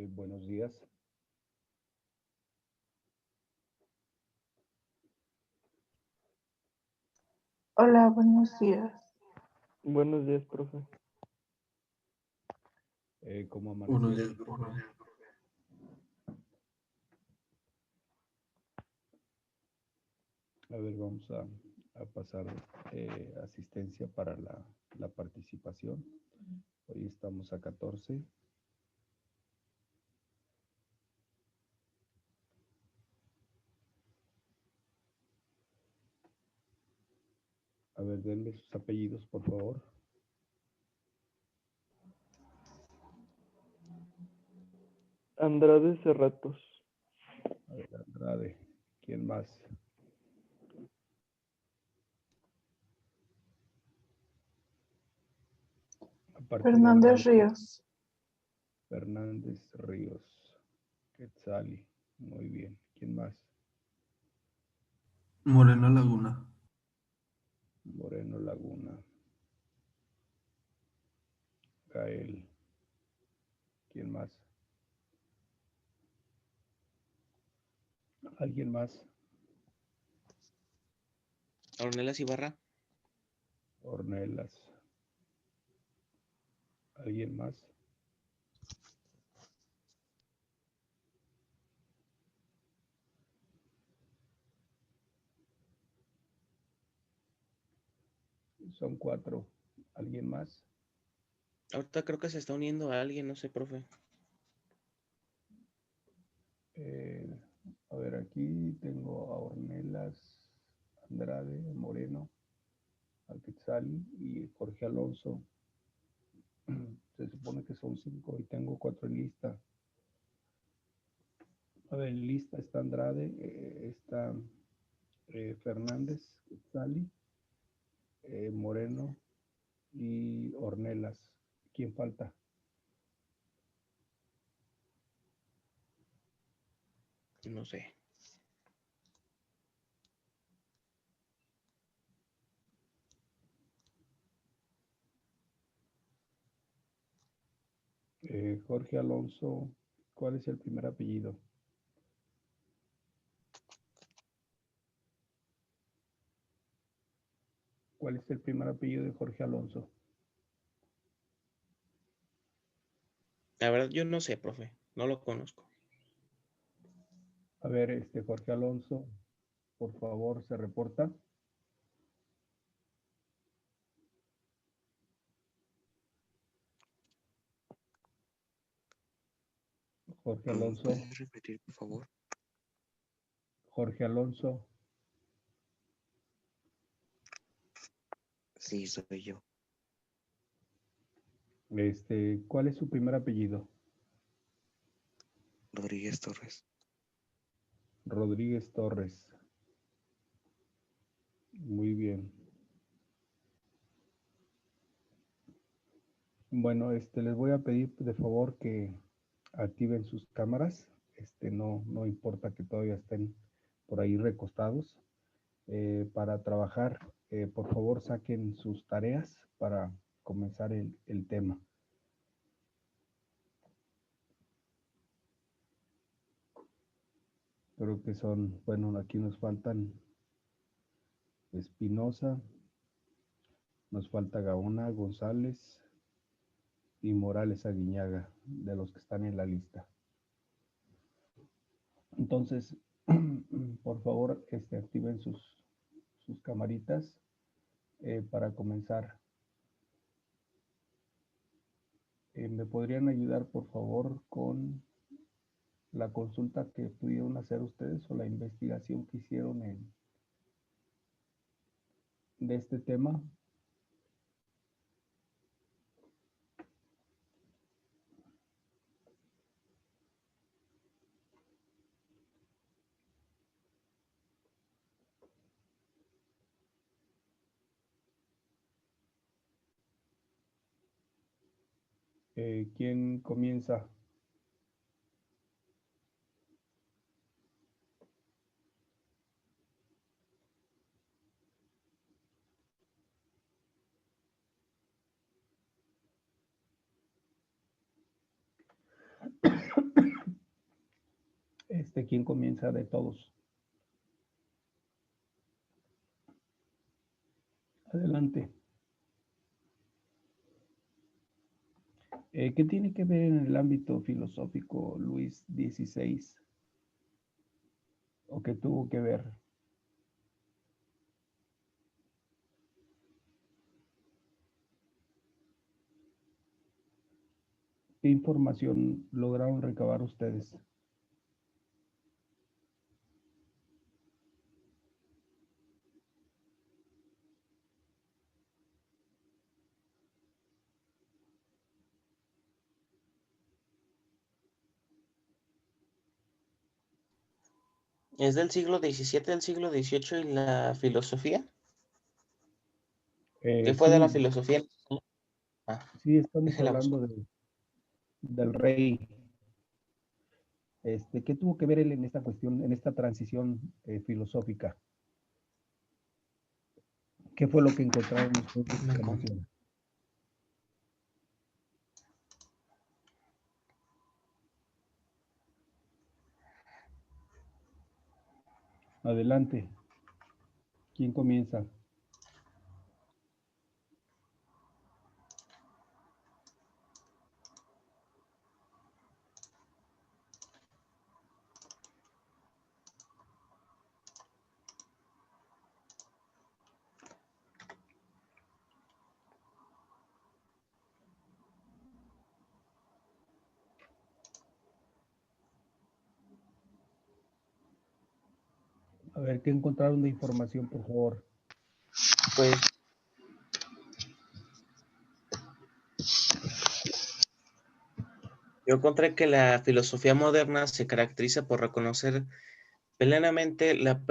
Buenos días. Hola, buenos días. Buenos días, profe. ¿Cómo Buenos amaneció? días, profe. A ver, vamos a pasar asistencia para la participación. Hoy estamos a 14. A ver, denme sus apellidos, por favor. Andrade Cerratos. A ver, Andrade. ¿Quién más? Aparte de Fernández Andrade, Ríos. Fernández Ríos. Quetzali. Muy bien. ¿Quién más? Moreno Laguna. Moreno Laguna. Gael. ¿Quién más? ¿Alguien más? Ornelas Ibarra. Ornelas. ¿Alguien más? Son 4. ¿Alguien más? Ahorita creo que se está uniendo a alguien, no sé, profe. A ver, aquí tengo a Ornelas, Andrade, Moreno, a Quetzali y Jorge Alonso. Se supone que son 5 y tengo 4 en lista. A ver, en lista está Andrade, está Fernández, Quetzali, Moreno y Ornelas. ¿Quién falta? No sé. Jorge Alonso, ¿cuál es el primer apellido? ¿Cuál es el primer apellido de Jorge Alonso? La verdad, yo no sé, profe. No lo conozco. A ver, Jorge Alonso, por favor, se reporta. Jorge Alonso. ¿Puedes repetir, por favor? Jorge Alonso. Sí, soy yo. ¿Cuál es su primer apellido? Rodríguez Torres. Rodríguez Torres. Muy bien. Bueno, les voy a pedir de favor que activen sus cámaras. No importa que todavía estén por ahí recostados. Para trabajar, por favor, saquen sus tareas para comenzar el tema. Creo que son, bueno, aquí nos faltan Espinosa, nos falta Gaona, González y Morales Aguiñaga, de los que están en la lista. Entonces, por favor, activen sus camaritas para comenzar. ¿Me podrían ayudar, por favor, con la consulta que pudieron hacer ustedes o la investigación que hicieron de este tema? ¿Quién comienza? ¿Quién comienza de todos? Adelante. ¿Qué tiene que ver en el ámbito filosófico Luis XVI? ¿O qué tuvo que ver? ¿Qué información lograron recabar ustedes? ¿Es del siglo XVII, del siglo XVIII y la filosofía? ¿Qué fue de la Sí, filosofía? Ah, sí, estamos déjela busco. hablando del rey. ¿Qué tuvo que ver él en esta cuestión, en esta transición filosófica? ¿Qué fue lo que encontraron ustedes de Me con- información? Adelante. ¿Quién comienza? A ver, ¿qué encontraron de información, por favor? Pues yo encontré que la filosofía moderna se caracteriza por reconocer plenamente la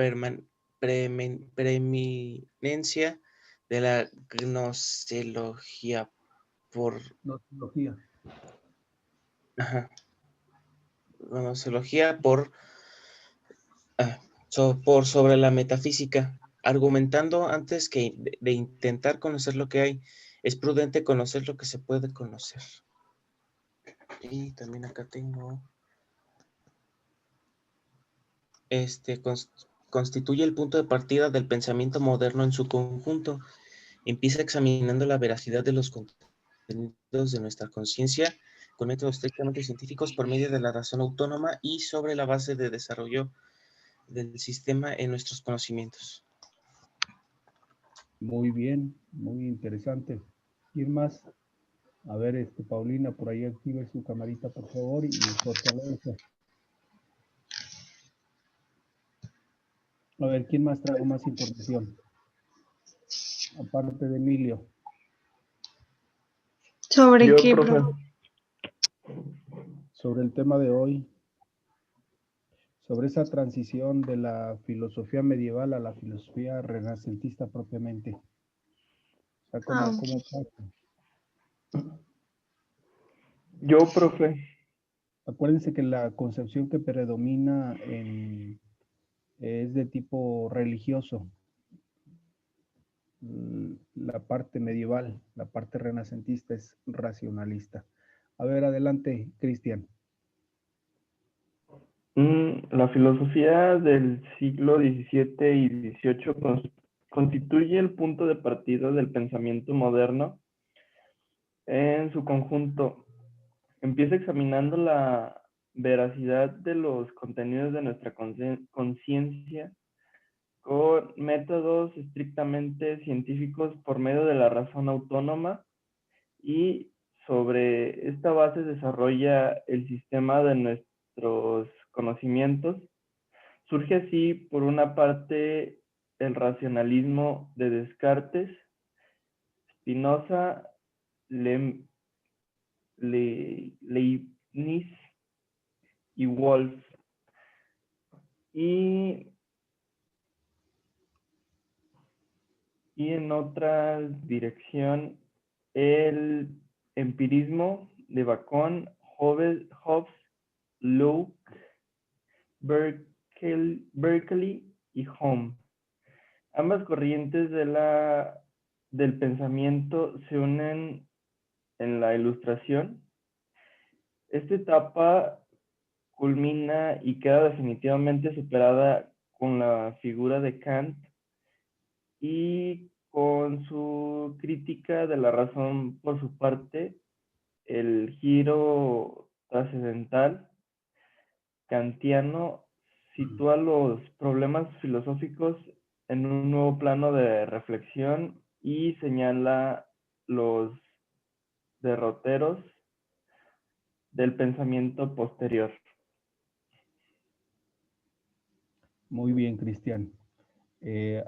preeminencia de la gnoseología por, Gnosiología. ajá, gnoseología por sobre la metafísica, argumentando antes que de intentar conocer lo que hay, es prudente conocer lo que se puede conocer. Y también acá tengo, constituye el punto de partida del pensamiento moderno en su conjunto. Empieza examinando la veracidad de los contenidos de nuestra conciencia con métodos estrictamente científicos por medio de la razón autónoma y sobre la base de desarrollo del sistema en nuestros conocimientos. Muy bien, muy interesante. ¿Quién más? A ver, Paulina, por ahí active su camarita, por favor, y Jorge Alonso. A ver, ¿quién más trajo más información? Aparte de Emilio. ¿Sobre Yo, qué, profe. profe? Sobre el tema de hoy, sobre esa transición de la filosofía medieval a la filosofía renacentista propiamente. O sea, Ah, ¿cómo ok. pasa? Yo, profe. Acuérdense que la concepción que predomina es de tipo religioso. La parte medieval, la parte renacentista es racionalista. A ver, adelante, Cristian. La filosofía del siglo XVII y XVIII constituye el punto de partida del pensamiento moderno en su conjunto. Empieza examinando la veracidad de los contenidos de nuestra conciencia con métodos estrictamente científicos por medio de la razón autónoma y sobre esta base desarrolla el sistema de nuestros conocimientos. Surge así, por una parte, el racionalismo de Descartes, Spinoza, Leibniz y Wolff. Y en otra dirección, el empirismo de Bacon, Hobbes, Locke, Berkeley y Hume. Ambas corrientes del pensamiento se unen en la Ilustración. Esta etapa culmina y queda definitivamente superada con la figura de Kant y con su crítica de la razón por su parte, el giro trascendental kantiano sitúa los problemas filosóficos en un nuevo plano de reflexión y señala los derroteros del pensamiento posterior. Muy bien, Cristian.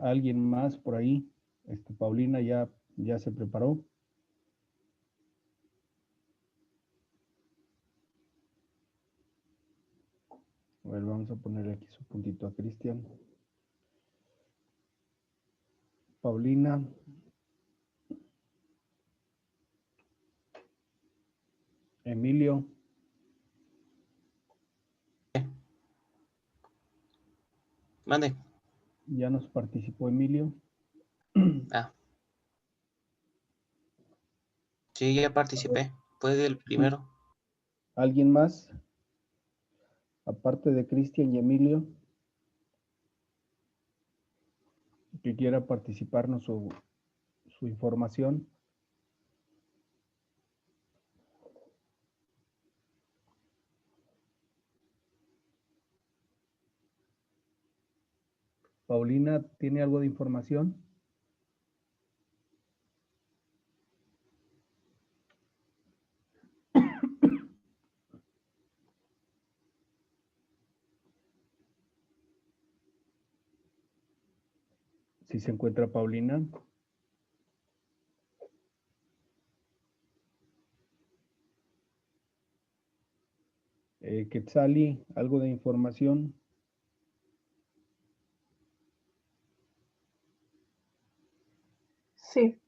¿Alguien más por ahí? Paulina ya se preparó. A ver, vamos a ponerle aquí su puntito a Cristian. Paulina. Emilio. Mande. Ya nos participó Emilio. Ah. Sí, ya participé. Puede el primero. ¿Alguien más? Aparte de Cristian y Emilio, que quiera participarnos su información. Paulina, ¿tiene algo de información? Si se encuentra Paulina. Quetzali, ¿algo de información? Sí.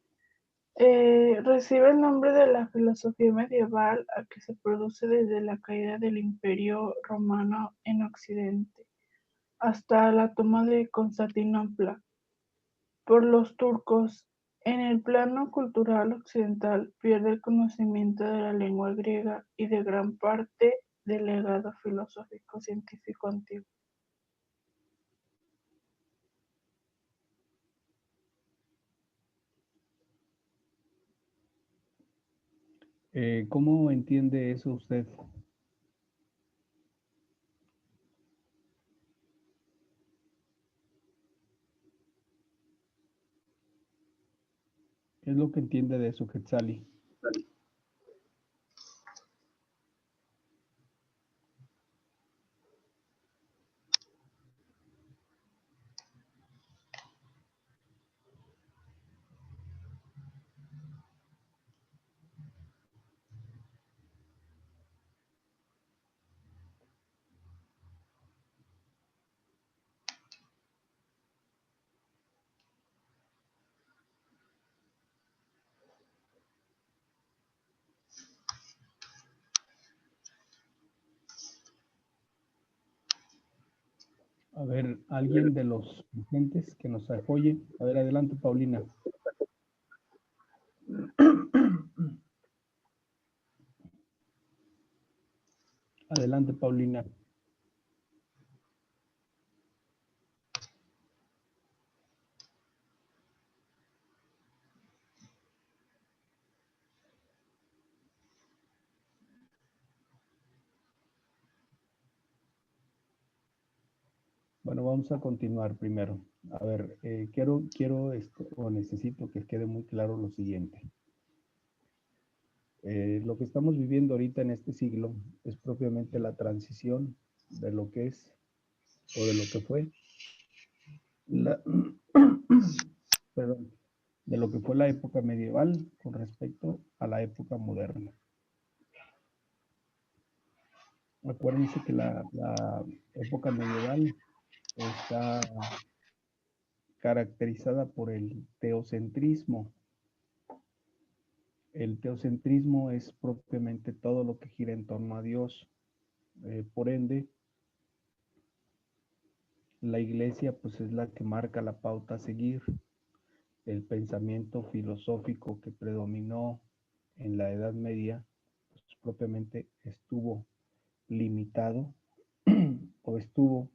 Recibe el nombre de la filosofía medieval a que se produce desde la caída del Imperio Romano en Occidente hasta la toma de Constantinopla por los turcos. En el plano cultural occidental pierde el conocimiento de la lengua griega y de gran parte del legado filosófico científico antiguo. ¿Cómo entiende eso usted? ¿Qué es lo que entiende de eso, Quetzali? A ver, alguien de los presentes que nos apoye. A ver, adelante, Paulina. Adelante, Paulina. Bueno, vamos a continuar primero. A ver, quiero o necesito que quede muy claro lo siguiente. Lo que estamos viviendo ahorita en este siglo es propiamente la transición de lo que es o de lo que fue perdón, de lo que fue la época medieval con respecto a la época moderna. Acuérdense que la época medieval está caracterizada por el teocentrismo. El teocentrismo es propiamente todo lo que gira en torno a Dios. Por ende, la iglesia pues es la que marca la pauta a seguir. El pensamiento filosófico que predominó en la Edad Media pues, propiamente estuvo limitado o estuvo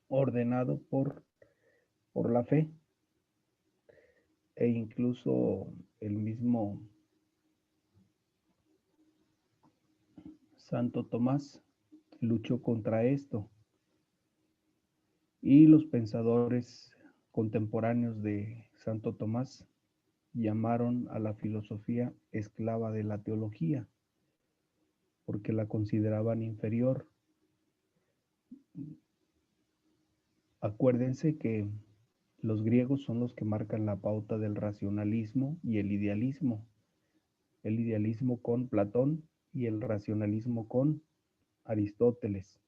ordenado por la fe, e incluso el mismo Santo Tomás luchó contra esto, y los pensadores contemporáneos de Santo Tomás llamaron a la filosofía esclava de la teología, porque la consideraban inferior. Acuérdense que los griegos son los que marcan la pauta del racionalismo y el idealismo con Platón y el racionalismo con Aristóteles.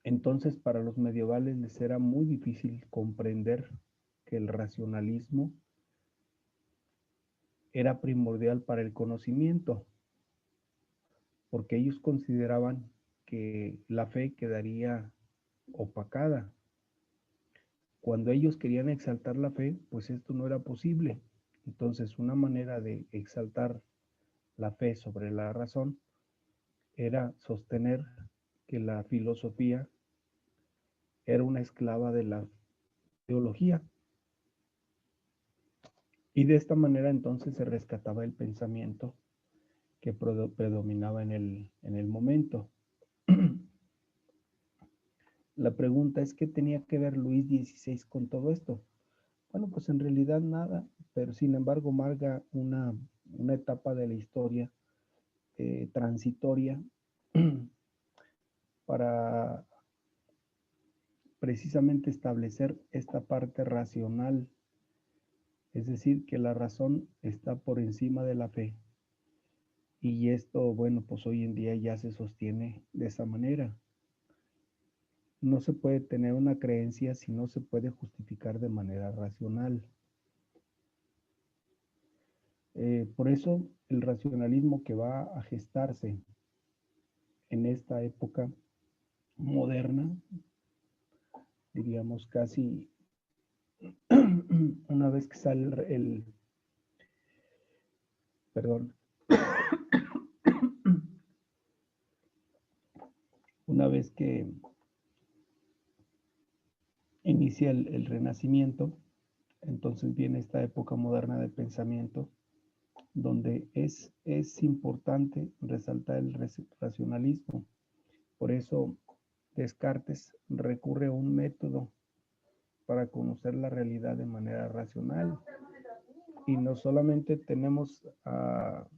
Entonces, para los medievales les era muy difícil comprender que el racionalismo era primordial para el conocimiento, porque ellos consideraban que la fe quedaría opacada. Cuando ellos querían exaltar la fe, pues esto no era posible. Entonces, una manera de exaltar la fe sobre la razón era sostener que la filosofía era una esclava de la teología. Y de esta manera entonces se rescataba el pensamiento que predominaba en el momento. La pregunta es, ¿qué tenía que ver Luis XVI con todo esto? Bueno, pues en realidad nada, pero sin embargo marca una etapa de la historia transitoria para precisamente establecer esta parte racional, es decir, que la razón está por encima de la fe. Y esto, bueno, pues hoy en día ya se sostiene de esa manera. No se puede tener una creencia si no se puede justificar de manera racional. Por eso el racionalismo que va a gestarse en esta época moderna, diríamos casi una vez que sale perdón, una vez que inicia el Renacimiento, entonces viene esta época moderna de pensamiento, donde es importante resaltar el racionalismo. Por eso Descartes recurre a un método para conocer la realidad de manera racional. Y no solamente tenemos a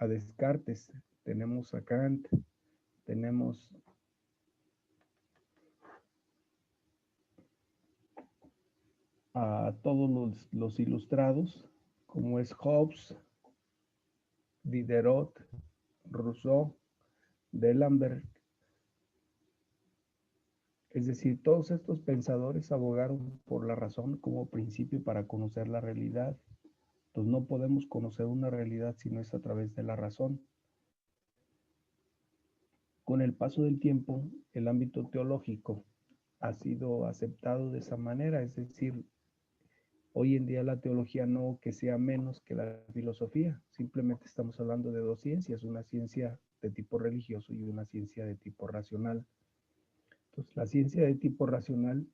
Descartes, tenemos a Kant, tenemos a todos los ilustrados, como es Hobbes, Diderot, Rousseau, D'Alembert. Es decir, todos estos pensadores abogaron por la razón como principio para conocer la realidad. Entonces no podemos conocer una realidad si no es a través de la razón. Con el paso del tiempo, el ámbito teológico ha sido aceptado de esa manera, es decir, hoy en día la teología no que sea menos que la filosofía, simplemente estamos hablando de dos ciencias, una ciencia de tipo religioso y una ciencia de tipo racional. Entonces, la ciencia de tipo racional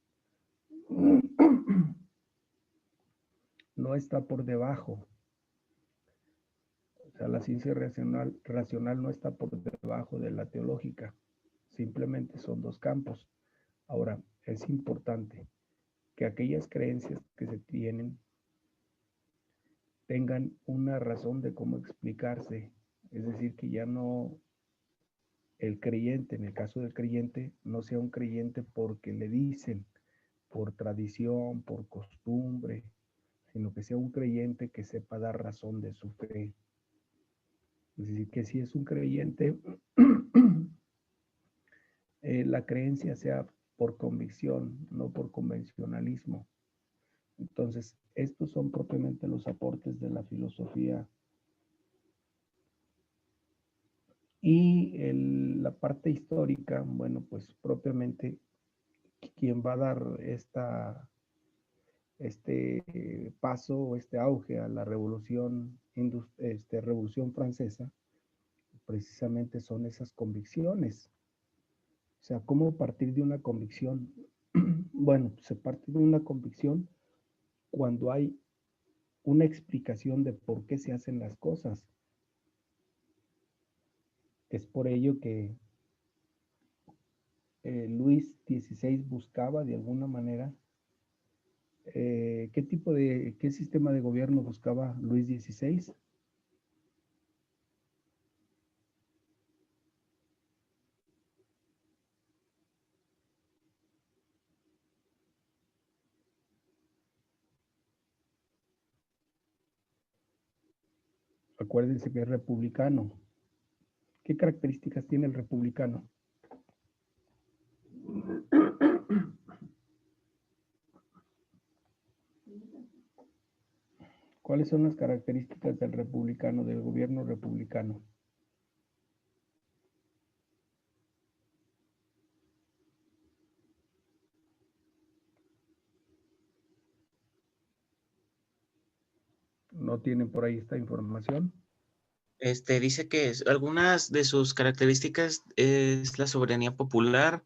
no está por debajo. O sea, la ciencia racional no está por debajo de la teológica. Simplemente son dos campos. Ahora, es importante que aquellas creencias que se tienen tengan una razón de cómo explicarse. Es decir, que ya no el creyente, en el caso del creyente, no sea un creyente porque le dicen, por tradición, por costumbre, sino que sea un creyente que sepa dar razón de su fe. Es decir, que si es un creyente, la creencia sea por convicción, no por convencionalismo. Entonces, estos son propiamente los aportes de la filosofía. Y la parte histórica, bueno, pues propiamente quien va a dar este paso o este auge a la revolución francesa, precisamente son esas convicciones. O sea, ¿cómo partir de una convicción? Bueno, se parte de una convicción cuando hay una explicación de por qué se hacen las cosas. Es por ello que Luis XVI buscaba de alguna manera, ¿qué sistema de gobierno buscaba Luis XVI? Acuérdense que es republicano. ¿Qué características tiene el republicano? ¿Cuáles son las características del republicano, del gobierno republicano? ¿No tienen por ahí esta información? Dice que algunas de sus características es la soberanía popular.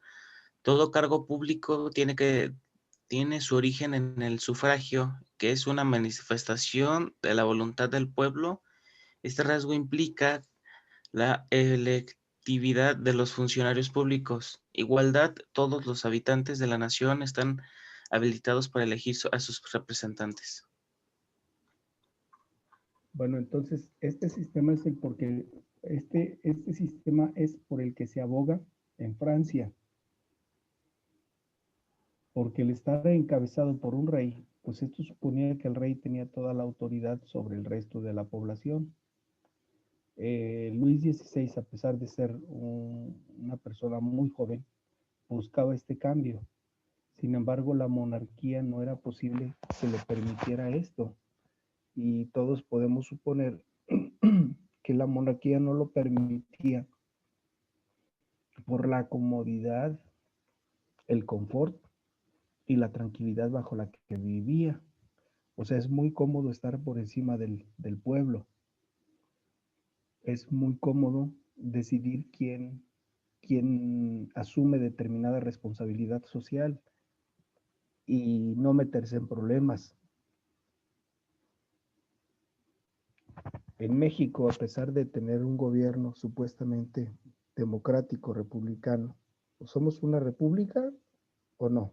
Todo cargo público tiene su origen en el sufragio, que es una manifestación de la voluntad del pueblo. Este rasgo implica la electividad de los funcionarios públicos. Igualdad, todos los habitantes de la nación están habilitados para elegir a sus representantes. Bueno, entonces este sistema es este sistema es por el que se aboga en Francia, porque el estar encabezado por un rey, pues esto suponía que el rey tenía toda la autoridad sobre el resto de la población. Luis XVI, a pesar de ser una persona muy joven, buscaba este cambio. Sin embargo, la monarquía no era posible que se le permitiera esto. Y todos podemos suponer que la monarquía no lo permitía por la comodidad, el confort y la tranquilidad bajo la que vivía. O sea, es muy cómodo estar por encima del pueblo. Es muy cómodo decidir quién asume determinada responsabilidad social y no meterse en problemas. En México, a pesar de tener un gobierno supuestamente democrático, republicano, ¿somos una república o no?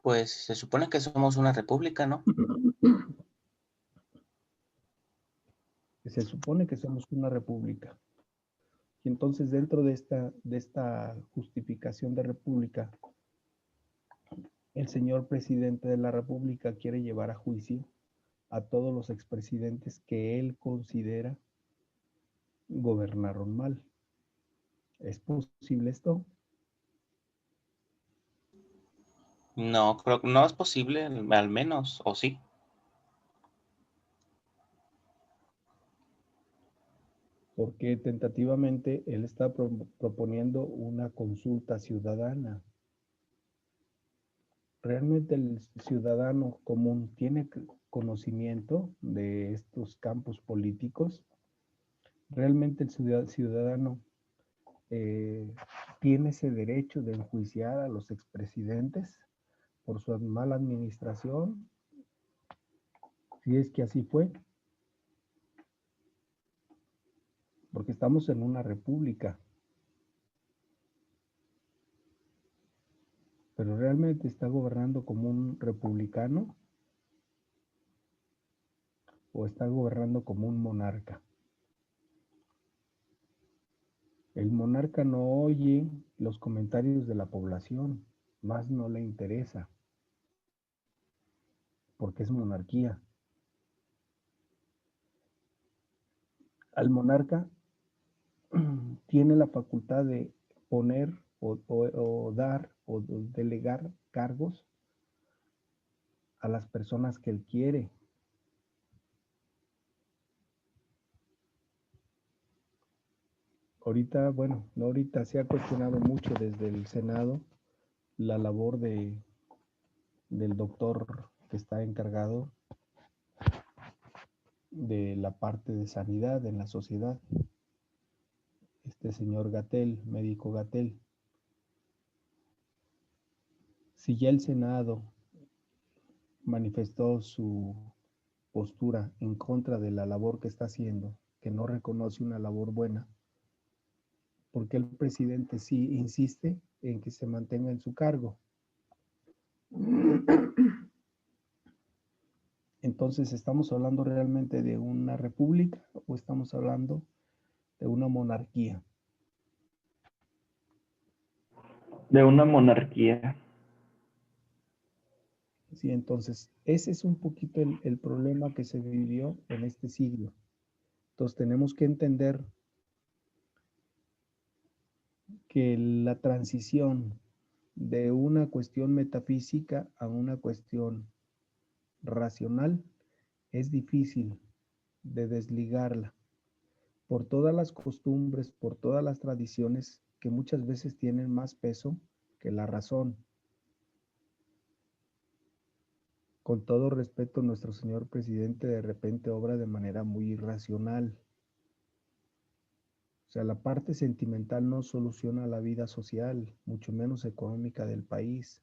Pues se supone que somos una república, ¿no? Se supone que somos una república. Y entonces dentro de esta justificación de república, el señor presidente de la república quiere llevar a juicio a todos los expresidentes que él considera gobernaron mal. ¿Es posible esto? No, creo que no es posible, al menos, o sí. Porque tentativamente él está proponiendo una consulta ciudadana. ¿Realmente el ciudadano común tiene conocimiento de estos campos políticos? ¿Realmente el ciudadano tiene ese derecho de enjuiciar a los expresidentes por su mala administración? Si es que así fue, porque estamos en una república. Pero ¿realmente está gobernando como un republicano o está gobernando como un monarca? El monarca no oye los comentarios de la población, más no le interesa, porque es monarquía. Al monarca tiene la facultad de poner o dar o delegar cargos a las personas que él quiere. Ahorita, bueno, no ahorita, se ha cuestionado mucho desde el Senado la labor del doctor que está encargado de la parte de sanidad en la sociedad, este señor Gatell, médico Gatell. Si ya el Senado manifestó su postura en contra de la labor que está haciendo, que no reconoce una labor buena, ¿por qué el presidente sí insiste en que se mantenga en su cargo? Entonces, ¿estamos hablando realmente de una república o estamos hablando de una monarquía? De una monarquía. Sí, entonces, ese es un poquito el problema que se vivió en este siglo. Entonces, tenemos que entender que la transición de una cuestión metafísica a una cuestión racional es difícil de desligarla por todas las costumbres, por todas las tradiciones que muchas veces tienen más peso que la razón. Con todo respeto, nuestro señor presidente de repente obra de manera muy irracional. O sea, la parte sentimental no soluciona la vida social, mucho menos económica del país.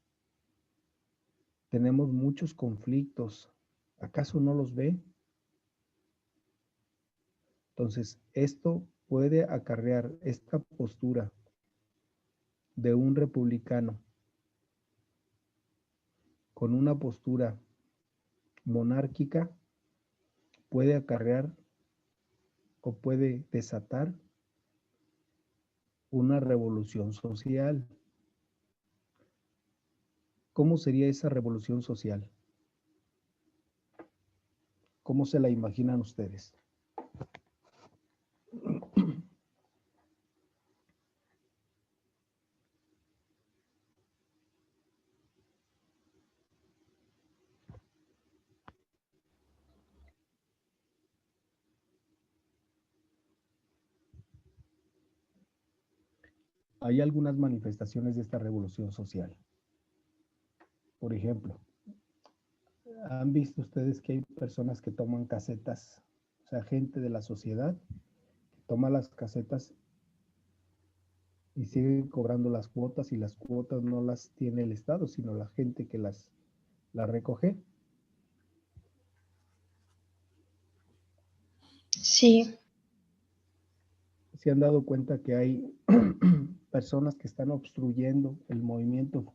Tenemos muchos conflictos. ¿Acaso no los ve? Entonces, esto puede acarrear esta postura de un republicano con una postura monárquica, puede acarrear o puede desatar una revolución social. ¿Cómo sería esa revolución social? ¿Cómo se la imaginan ustedes? Hay algunas manifestaciones de esta revolución social. Por ejemplo, ¿han visto ustedes que hay personas que toman casetas? O sea, gente de la sociedad que toma las casetas y sigue cobrando las cuotas, y las cuotas no las tiene el Estado, sino la gente que las recoge. Sí, ¿Se han dado cuenta que hay personas que están obstruyendo el movimiento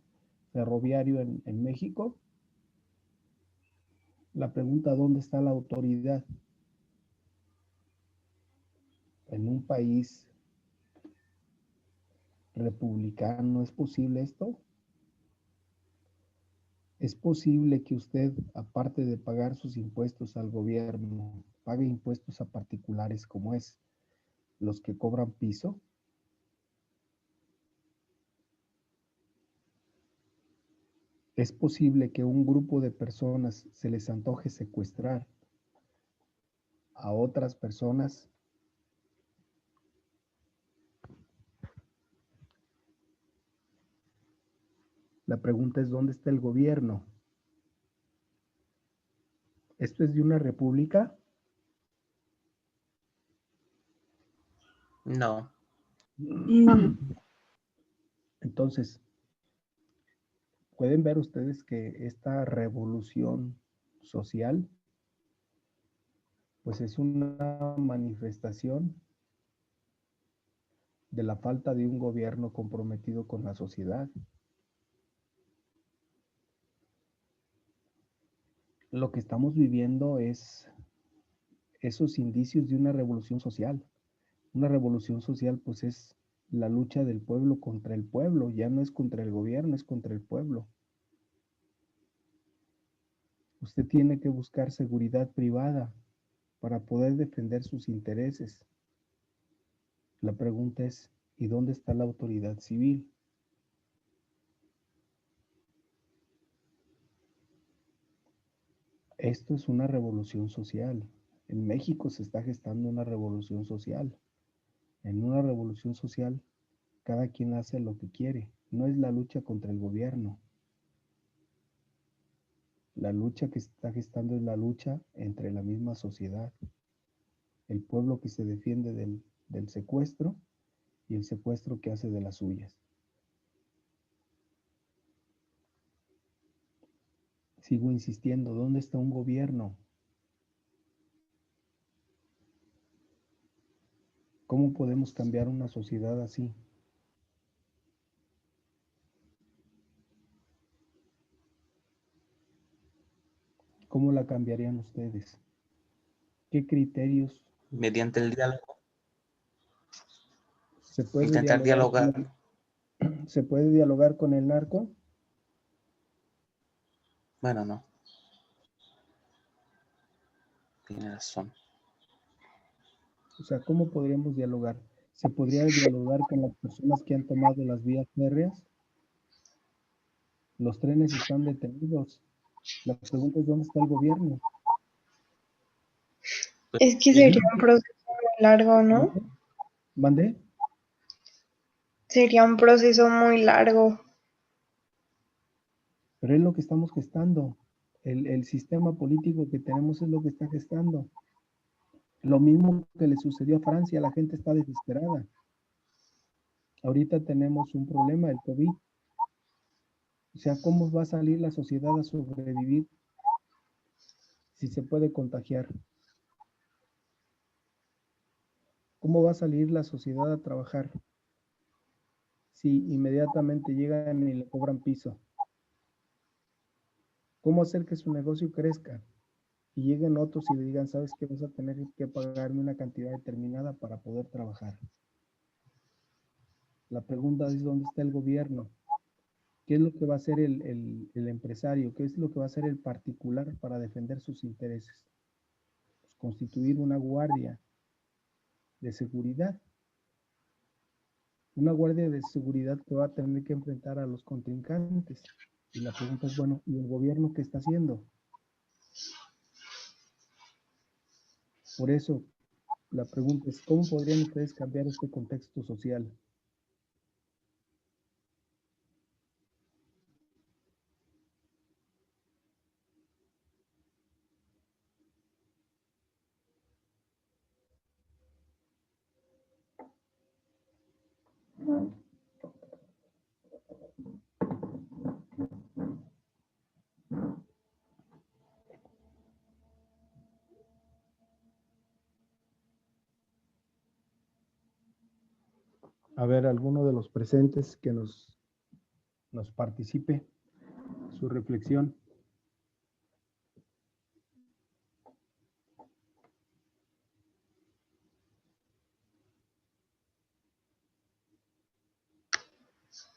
ferroviario en México? La pregunta, ¿dónde está la autoridad? En un país republicano, ¿es posible esto? ¿Es posible que usted, aparte de pagar sus impuestos al gobierno, pague impuestos a particulares como es los que cobran piso? ¿Es posible que un grupo de personas se les antoje secuestrar a otras personas? La pregunta es, ¿dónde está el gobierno? ¿Esto es de una república? No. No. Entonces, pueden ver ustedes que esta revolución social, pues es una manifestación de la falta de un gobierno comprometido con la sociedad. Lo que estamos viviendo es esos indicios de una revolución social. Una revolución social, pues es la lucha del pueblo contra el pueblo, ya no es contra el gobierno, es contra el pueblo. Usted tiene que buscar seguridad privada para poder defender sus intereses. La pregunta es, ¿y dónde está la autoridad civil? Esto es una revolución social. En México se está gestando una revolución social. En una revolución social, cada quien hace lo que quiere. No es la lucha contra el gobierno. La lucha que se está gestando es la lucha entre la misma sociedad, el pueblo que se defiende del secuestro y el secuestro que hace de las suyas. Sigo insistiendo, ¿dónde está un gobierno? ¿Cómo podemos cambiar una sociedad así? ¿Cómo la cambiarían ustedes? ¿Qué criterios? Mediante el diálogo. ¿Se puede Intentar dialogar. ¿Se puede dialogar con el narco? Bueno, no. Tiene razón. O sea, ¿cómo podríamos dialogar? ¿Se podría dialogar con las personas que han tomado las vías férreas? Los trenes están detenidos. La pregunta es, ¿dónde está el gobierno? Es que sería un proceso muy largo, ¿no? ¿Mandé? Sería un proceso muy largo. Pero es lo que estamos gestando. El sistema político que tenemos es lo que está gestando. Lo mismo que le sucedió a Francia, la gente está desesperada. Ahorita tenemos un problema, el COVID. O sea, ¿cómo va a salir la sociedad a sobrevivir si se puede contagiar? ¿Cómo va a salir la sociedad a trabajar si inmediatamente llegan y le cobran piso? ¿Cómo hacer que su negocio crezca? Y lleguen otros y le digan, ¿sabes qué? Vas a tener que pagarme una cantidad determinada para poder trabajar. La pregunta es, ¿dónde está el gobierno? ¿Qué es lo que va a hacer el empresario? ¿Qué es lo que va a hacer el particular para defender sus intereses? Pues constituir una guardia de seguridad. Una guardia de seguridad que va a tener que enfrentar a los contrincantes. Y la pregunta es, bueno, ¿y el gobierno qué está haciendo? Por eso, la pregunta es, ¿cómo podrían ustedes cambiar este contexto social? A ver, alguno de los presentes que nos participe su reflexión.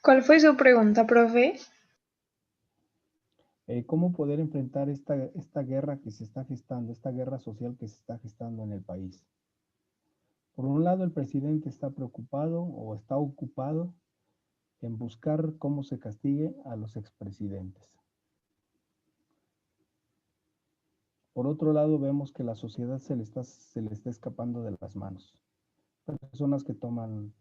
¿Cuál fue su pregunta, profe? ¿Cómo poder enfrentar esta guerra que se está gestando, esta guerra social que se está gestando en el país? Por un lado, el presidente está preocupado o está ocupado en buscar cómo se castigue a los expresidentes. Por otro lado, vemos que la sociedad se le está escapando de las manos. Personas que toman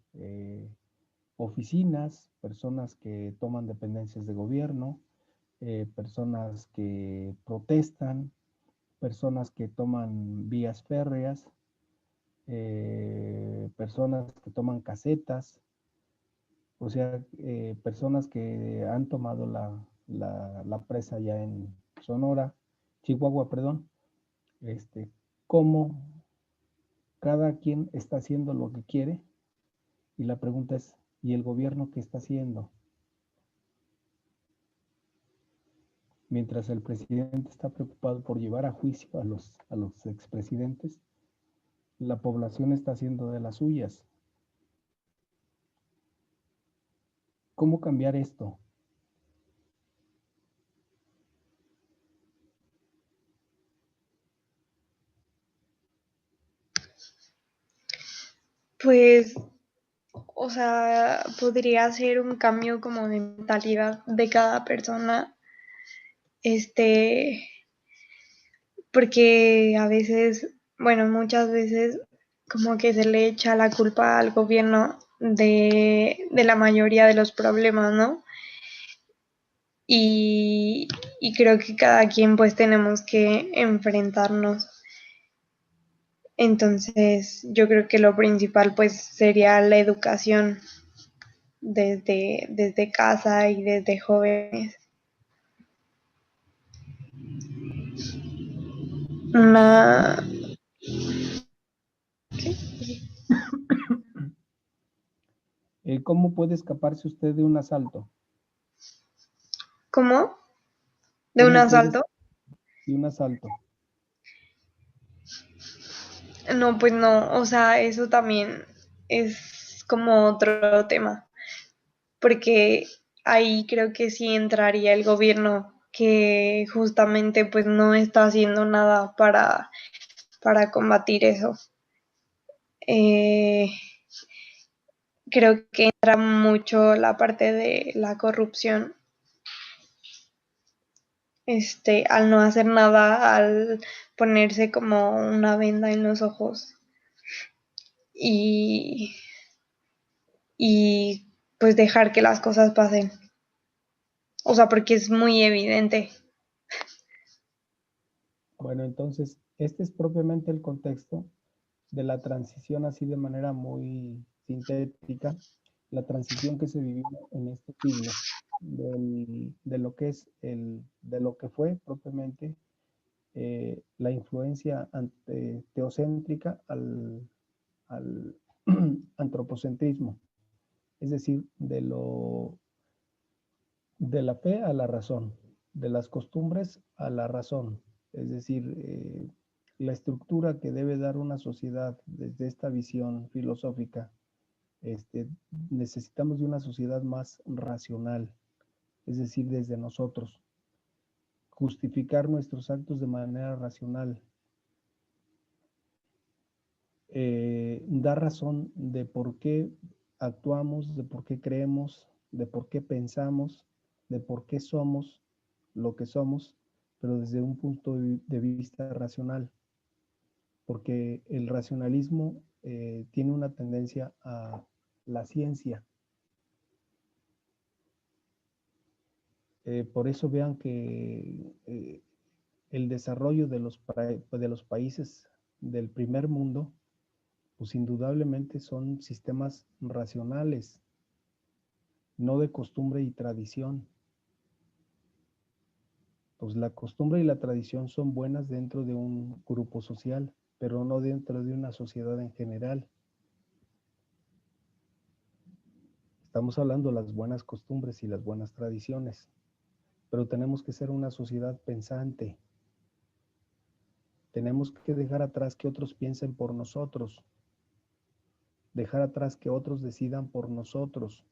oficinas, personas que toman dependencias de gobierno, personas que protestan, personas que toman vías férreas, personas que toman casetas, o sea, personas que han tomado la presa ya en Chihuahua, perdón, cómo cada quien está haciendo lo que quiere y la pregunta es, ¿y el gobierno qué está haciendo? Mientras el presidente está preocupado por llevar a juicio a los expresidentes, la población está haciendo de las suyas. ¿Cómo cambiar esto? Pues, o sea, podría ser un cambio como de mentalidad de cada persona, porque a veces, bueno, muchas veces como que se le echa la culpa al gobierno de la mayoría de los problemas, ¿no? Y y creo que cada quien pues tenemos que enfrentarnos. Entonces yo creo que lo principal pues sería la educación desde casa y desde jóvenes. Una... ¿Cómo puede escaparse usted de un asalto? ¿Cómo? ¿De un ¿Cómo puede asalto? de un asalto? No, pues no, o sea, eso también es como otro tema, porque ahí creo que sí entraría el gobierno que justamente pues no está haciendo nada para combatir eso. Eh, Creo que entra mucho la parte de la corrupción, al no hacer nada, al ponerse como una venda en los ojos y, y pues dejar que las cosas pasen. O sea, porque es muy evidente. Bueno, entonces, este es propiamente el contexto de la transición así de manera muy sintética, la transición que se vivió en este siglo, de lo que es de lo que fue propiamente la influencia teocéntrica al antropocentrismo, es decir, de la fe a la razón, de las costumbres a la razón, es decir, la estructura que debe dar una sociedad desde esta visión filosófica. Necesitamos de una sociedad más racional, es decir, desde nosotros, justificar nuestros actos de manera racional, dar razón de por qué actuamos, de por qué creemos, de por qué pensamos, de por qué somos lo que somos, pero desde un punto de vista racional, porque el racionalismo tiene una tendencia a la ciencia. Por eso vean que el desarrollo de los países del primer mundo, pues indudablemente son sistemas racionales, no de costumbre y tradición. Pues la costumbre y la tradición son buenas dentro de un grupo social, pero no dentro de una sociedad en general. Estamos hablando de las buenas costumbres y las buenas tradiciones, pero tenemos que ser una sociedad pensante. Tenemos que dejar atrás que otros piensen por nosotros, dejar atrás que otros decidan por nosotros.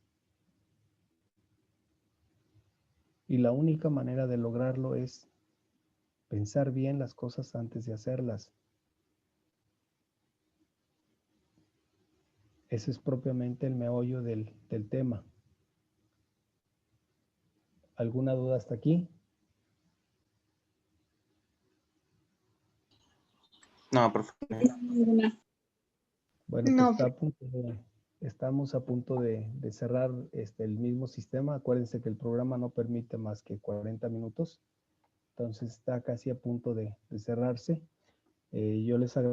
Y la única manera de lograrlo es pensar bien las cosas antes de hacerlas. Ese es propiamente el meollo del tema. ¿Alguna duda hasta aquí? No, por favor. Bueno, pues No, estamos a punto de cerrar el mismo sistema. Acuérdense que el programa no permite más que 40 minutos. Entonces está casi a punto de cerrarse. Yo les agradezco